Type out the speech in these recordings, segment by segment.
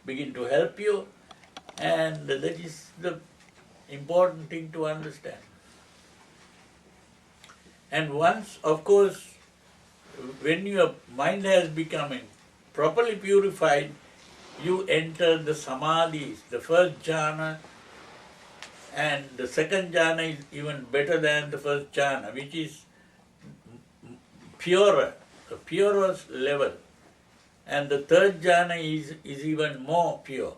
begin to help you, and that is the important thing to understand. And once, of course, when your mind has become properly purified, you enter the samadhis, the first jhana, and the second jhana is even better than the first jhana, which is purer, the purest level. And the third jhana is even more pure.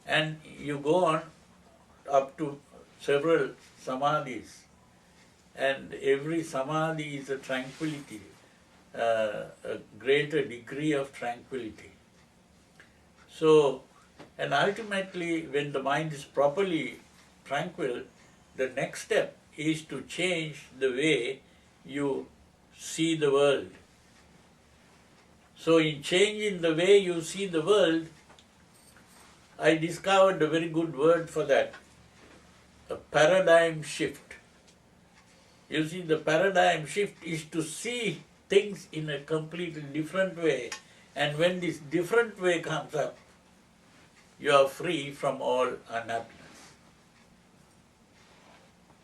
And you go on up to several samadhis. And every samadhi is a tranquility, a greater degree of tranquility. So, and ultimately, when the mind is properly tranquil, the next step is to change the way you see the world. So, in changing the way you see the world, I discovered a very good word for that, a paradigm shift. You see, the paradigm shift is to see things in a completely different way, and when this different way comes up, you are free from all unhappiness.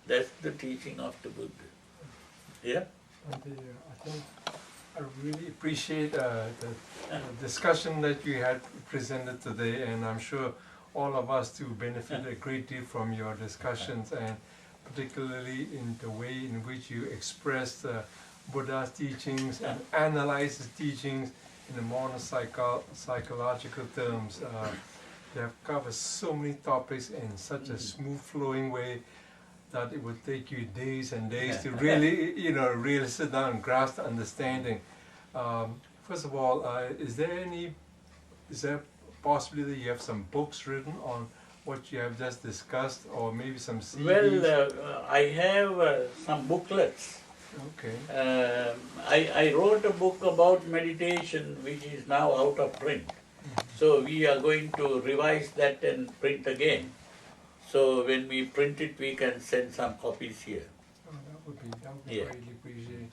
That's the teaching of the Buddha. Yeah? I think I really appreciate the discussion that you had presented today, and I'm sure all of us too benefit a great deal from your discussions, and particularly in the way in which you express Buddha's teachings and analyze his teachings in the modern psychological terms. They have covered so many topics in such a smooth flowing way that it would take you days and days to really, really sit down and grasp the understanding. First of all, is there possibility you have some books written on what you have just discussed, or maybe some CDs? Well, I have some booklets. Okay. I wrote a book about meditation which is now out of print. So we are going to revise that and print again. So when we print it, we can send some copies here. Oh, that would be greatly appreciated.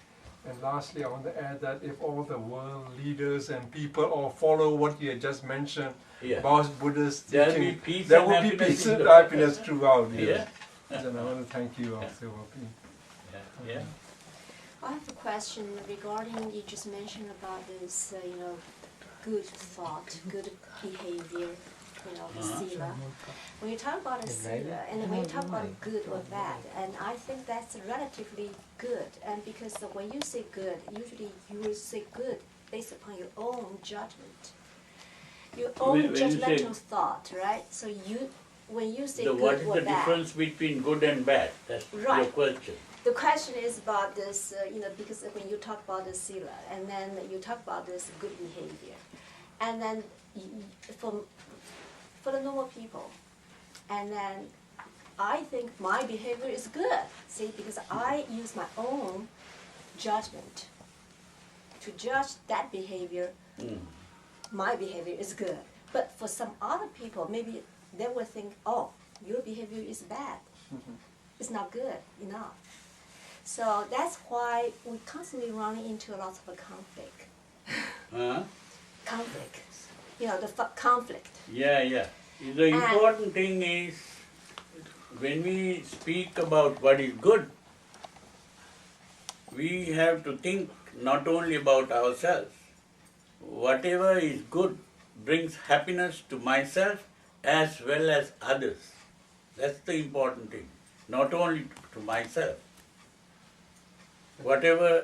And lastly, I want to add that if all the world leaders and people all follow what you had just mentioned about Buddha's teaching, there will be peace and happiness throughout. Yeah. And I want to thank you also. Yeah. I have a question regarding you just mentioned about this, good thought, good behavior, the sila. When you talk about a sila, and when you talk about good or bad, and I think that's relatively good. And because when you say good, usually you will say good based upon your own judgment, your own judgmental thought, right? So when you say good or bad, what is the difference between good and bad? That's your question. The question is about this, because when you talk about the sila, and then you talk about this good behavior, and then for the normal people, and then I think my behavior is good, see, because I use my own judgment to judge that behavior. My behavior is good. But for some other people, maybe they will think, oh, your behavior is bad. It's not good enough. So that's why we constantly run into a lot of conflict. Conflict. The conflict. Yeah. The important thing is, when we speak about what is good, we have to think not only about ourselves. Whatever is good brings happiness to myself as well as others. That's the important thing. Not only to myself. Whatever